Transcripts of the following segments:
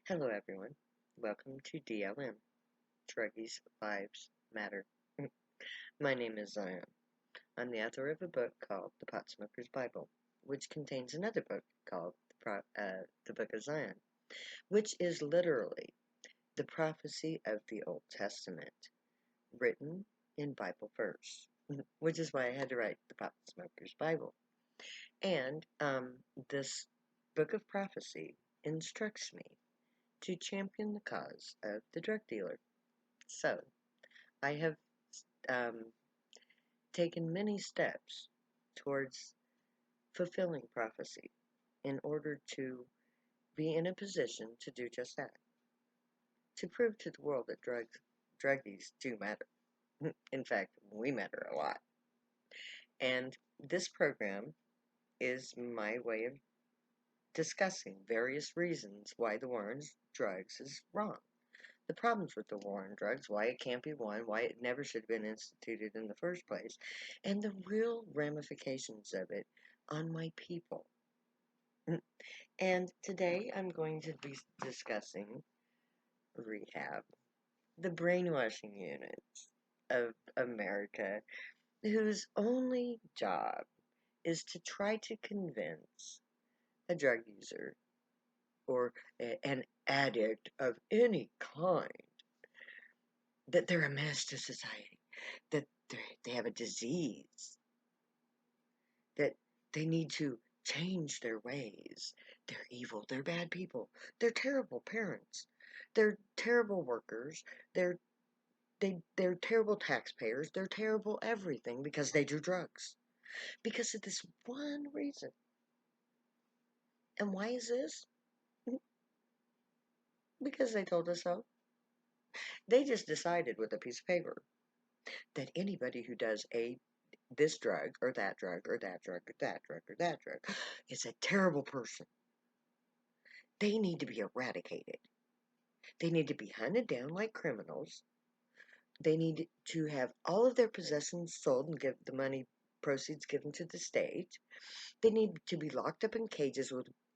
Hello everyone, welcome to DLM, Druggies Lives Matter. My name is Zion. I'm the author of a book called The Pot Smoker's Bible, which contains another book called The Book of Zion, which is literally the prophecy of the Old Testament, written in Bible verse, which is why I had to write The Pot Smoker's Bible. And this book of prophecy instructs me to champion the cause of the drug dealer. So, I have um, taken many steps towards fulfilling prophecy in order to be in a position to do just that, to prove to the world that druggies do matter. In fact, we matter a lot. And this program is my way of discussing various reasons why the war on drugs is wrong. The problems with the war on drugs, why it can't be won, why it never should have been instituted in the first place, and the real ramifications of it on my people. And today I'm going to be discussing Rehab, the brainwashing units of America, whose only job is to try to convince a drug user or an addict of any kind that they're a menace to society, that they have a disease, that they need to change their ways. They're evil, they're bad people, they're terrible parents, they're terrible workers, they're terrible taxpayers, they're terrible everything because they do drugs. Because of this one reason. And why is this? Because they told us so. They just decided with a piece of paper that anybody who does this drug or that drug or that drug or that drug or that drug is a terrible person. They need to be eradicated. They need to be hunted down like criminals. They need to have all of their possessions sold and give the money proceeds given to the state. They need to be locked up in cages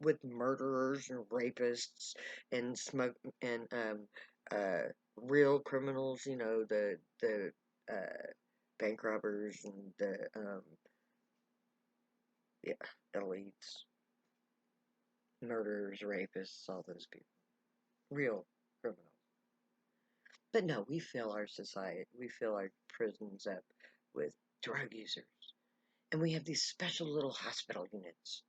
with murderers and rapists and uh, real criminals. You know, the bank robbers and the yeah, elites, murderers, rapists, all those people, real criminals. But no, we fill our society, we fill our prisons up with drug users. And we have these special little hospital units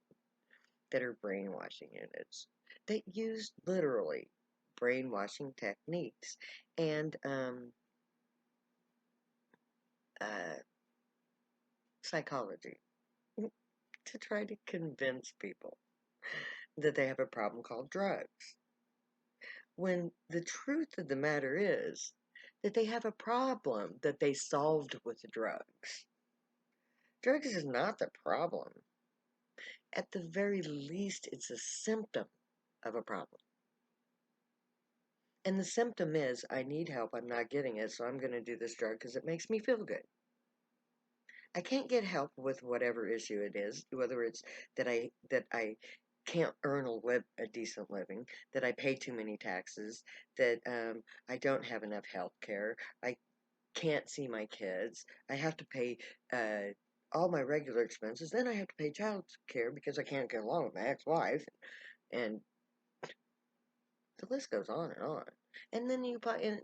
that are brainwashing units that use literally brainwashing techniques and uh, psychology to try to convince people that they have a problem called drugs. When the truth of the matter is that they have a problem that they solved with drugs. Drugs is not the problem. At the very least, it's a symptom of a problem. And the symptom is, I need help, I'm not getting it, so I'm going to do this drug because it makes me feel good. I can't get help with whatever issue it is, whether it's that I can't earn a decent living, that I pay too many taxes, that I don't have enough health care, I can't see my kids, I have to pay all my regular expenses, then I have to pay child care because I can't get along with my ex-wife, and the list goes on and on. And then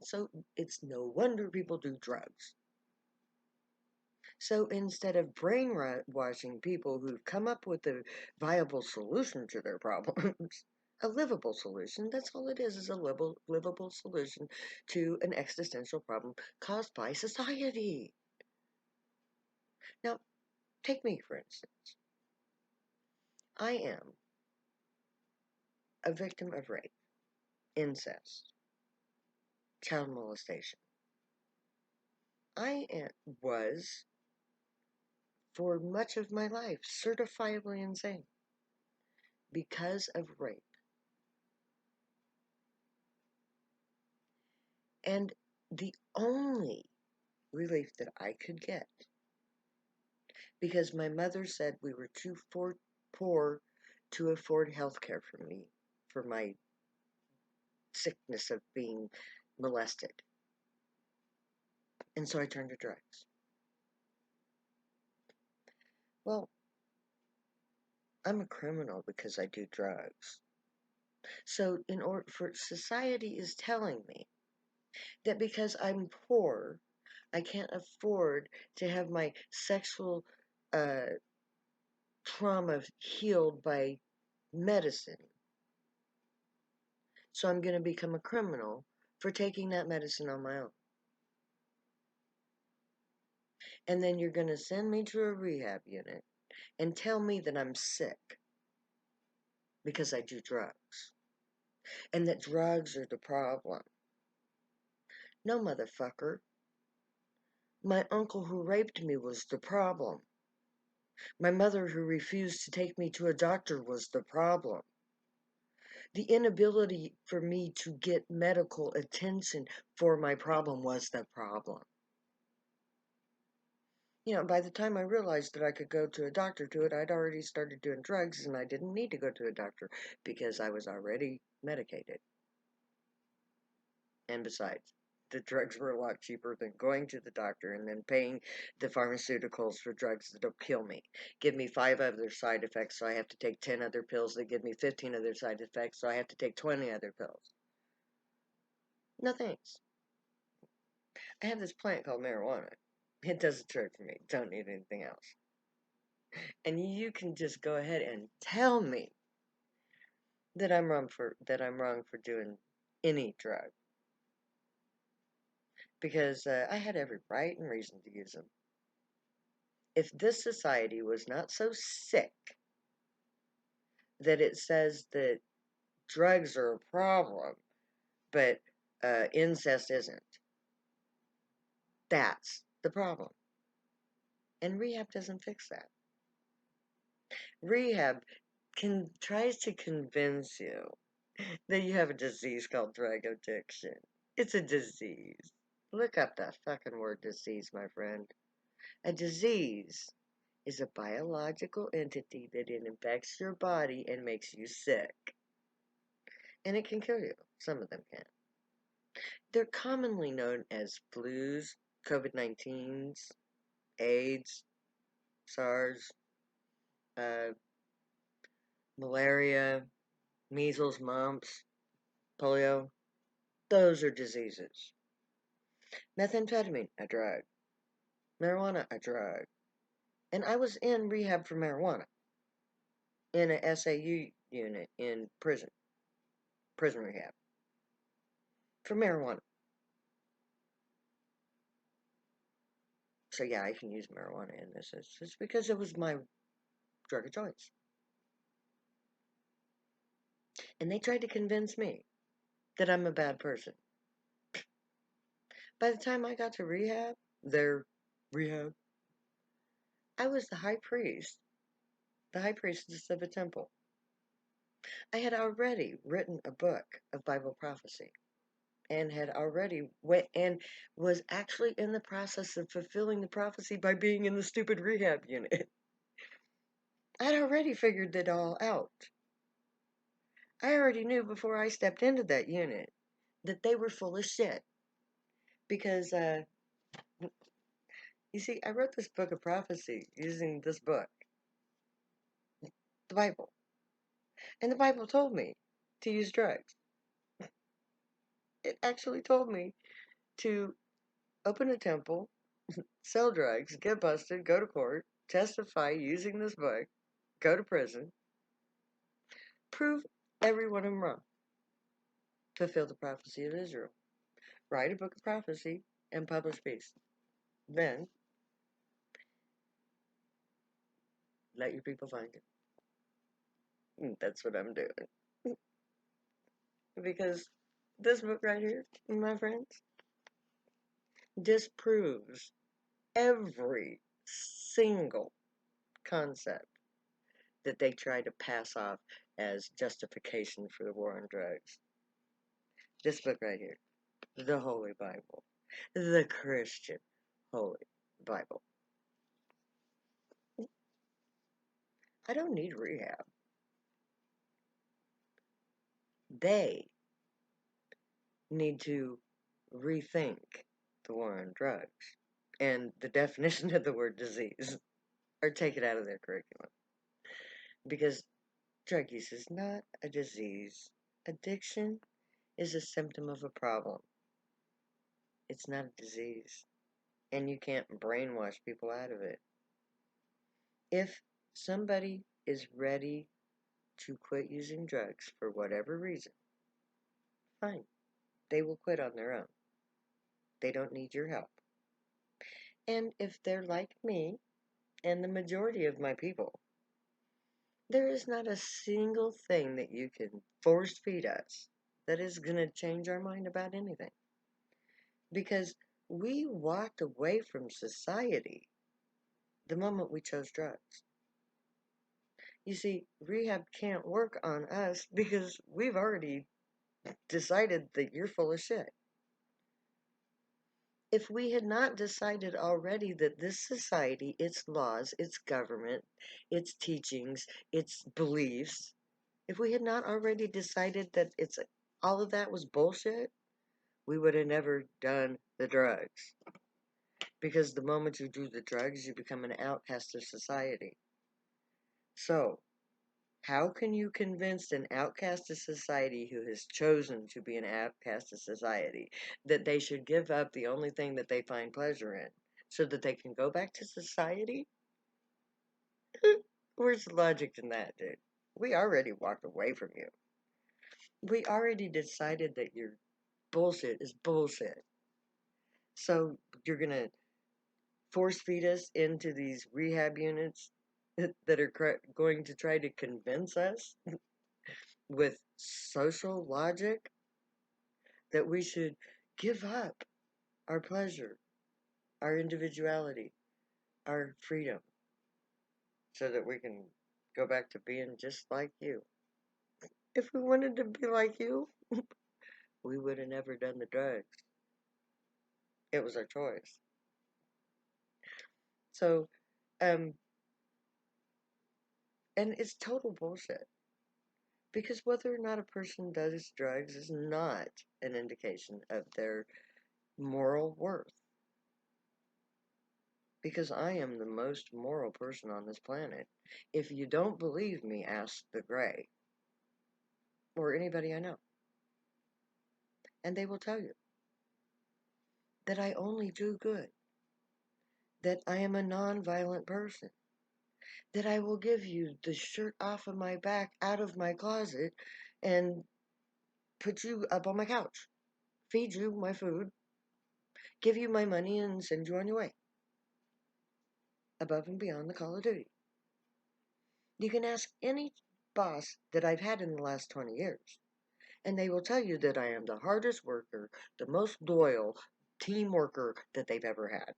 so it's no wonder people do drugs. So instead of brainwashing people who've come up with a viable solution to their problems, a livable solution, that's all it is a livable solution to an existential problem caused by society. Now, take me for instance. I am a victim of rape, incest, child molestation. Was, for much of my life, certifiably insane because of rape. And the only relief that I could get, because my mother said we were too poor to afford health care for me, for my sickness of being molested. And so I turned to drugs. Well, I'm a criminal because I do drugs. So in order for society is telling me that because I'm poor, I can't afford to have my sexual uh, trauma healed by medicine. So I'm going to become a criminal for taking that medicine on my own. And then you're going to send me to a rehab unit and tell me that I'm sick because I do drugs and that drugs are the problem. No, motherfucker. My uncle who raped me was the problem. My mother who refused to take me to a doctor was the problem. The inability for me to get medical attention for my problem was the problem. By the time I realized that I could go to a doctor to it, I'd already started doing drugs and I didn't need to go to a doctor because I was already medicated. And besides, the drugs were a lot cheaper than going to the doctor and then paying the pharmaceuticals for drugs that'll kill me. Give me 5 other side effects, so I have to take 10 other pills that give me 15 other side effects, so I have to take 20 other pills. No thanks. I have this plant called marijuana. It does the trick for me. Don't need anything else. And you can just go ahead and tell me that I'm wrong for doing any drug because I had every right and reason to use them. If this society was not so sick that it says that drugs are a problem, but incest isn't, that's the problem. And rehab doesn't fix that. Rehab tries to convince you that you have a disease called drug addiction. It's a disease. Look up that fucking word disease, my friend. A disease is a biological entity that infects your body and makes you sick. And it can kill you. Some of them can. They're commonly known as flus, COVID-19s, AIDS, SARS, uh, malaria, measles, mumps, polio. Those are diseases. Methamphetamine, a drug. Marijuana, a drug. And I was in rehab for marijuana in an SAU unit in prison rehab, for marijuana. So yeah, I can use marijuana in this. It's because it was my drug of choice. And they tried to convince me that I'm a bad person. By the time I got to their rehab, I was the high priestess of a temple. I had already written a book of Bible prophecy and had already and was actually in the process of fulfilling the prophecy by being in the stupid rehab unit. I'd already figured it all out. I already knew before I stepped into that unit that they were full of shit. Because, you see, I wrote this book of prophecy using this book, the Bible. And the Bible told me to use drugs. It actually told me to open a temple, sell drugs, get busted, go to court, testify using this book, go to prison, prove everyone I'm wrong, fulfill the prophecy of Israel, write a book of prophecy, and publish peace. Then, let your people find it. That's what I'm doing. Because this book right here, my friends, disproves every single concept that they try to pass off as justification for the war on drugs. This book right here, the Holy Bible, the Christian Holy Bible. I don't need rehab. They need to rethink the war on drugs and the definition of the word disease, or take it out of their curriculum. Because drug use is not a disease. Addiction is a symptom of a problem. It's not a disease. And you can't brainwash people out of it. If somebody is ready to quit using drugs for whatever reason, fine. They will quit on their own. They don't need your help. And if they're like me, and the majority of my people, there is not a single thing that you can force feed us that is going to change our mind about anything. Because we walked away from society the moment we chose drugs. You see, rehab can't work on us because we've already decided that you're full of shit. If we had not decided already that this society, its laws, its government, its teachings, its beliefs, if we had not already decided that all of that was bullshit, we would have never done the drugs. Because the moment you do the drugs, you become an outcast of society. So, how can you convince an outcast of society who has chosen to be an outcast of society that they should give up the only thing that they find pleasure in so that they can go back to society? Where's the logic in that, dude? We already walked away from you. We already decided that your bullshit is bullshit. So you're gonna force feed us into these rehab units that are going to try to convince us with social logic that we should give up our pleasure, our individuality, our freedom, so that we can go back to being just like you. If we wanted to be like you, we would have never done the drugs. It was our choice. So, and it's total bullshit. Because whether or not a person does drugs is not an indication of their moral worth. Because I am the most moral person on this planet. If you don't believe me, ask the Gray. Or anybody I know. And they will tell you that I only do good. That I am a non-violent person. That I will give you the shirt off of my back out of my closet and put you up on my couch. Feed you my food. Give you my money and send you on your way. Above and beyond the Call of Duty. You can ask any boss that I've had in the last 20 years, and they will tell you that I am the hardest worker, the most loyal team worker that they've ever had.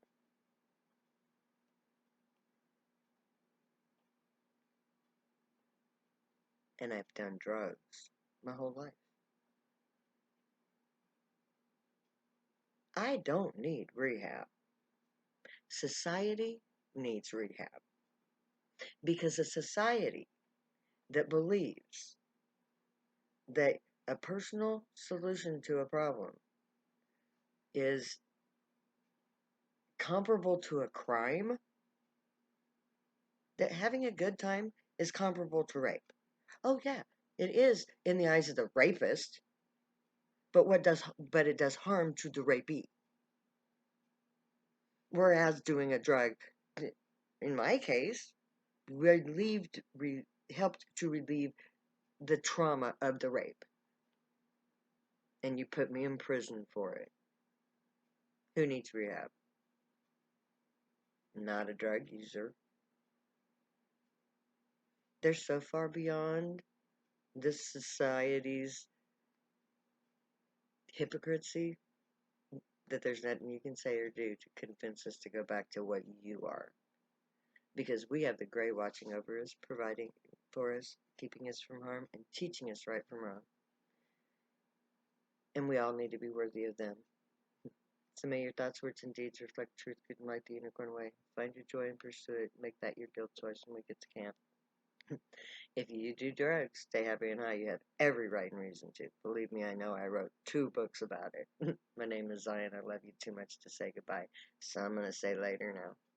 And I've done drugs my whole life. I don't need rehab. Society needs rehab. Because a society that believes that a personal solution to a problem is comparable to a crime, that having a good time is comparable to rape. Oh yeah, it is in the eyes of the rapist, but it does harm to the rapee. Whereas doing a drug, in my case, helped to relieve the trauma of the rape. And you put me in prison for it. Who needs rehab? Not a drug user. They're so far beyond this society's hypocrisy that there's nothing you can say or do to convince us to go back to what you are. Because we have the Gray watching over us, providing for us, keeping us from harm, and teaching us right from wrong. And we all need to be worthy of them. So may your thoughts, words, and deeds reflect truth, good, and light the unicorn way. Find your joy and pursue it. Make that your guild choice when we get to camp. If you do drugs, stay happy and high, you have every right and reason to. Believe me, I know. I wrote 2 books about it. My name is Zion. I love you too much to say goodbye, so I'm going to say later now.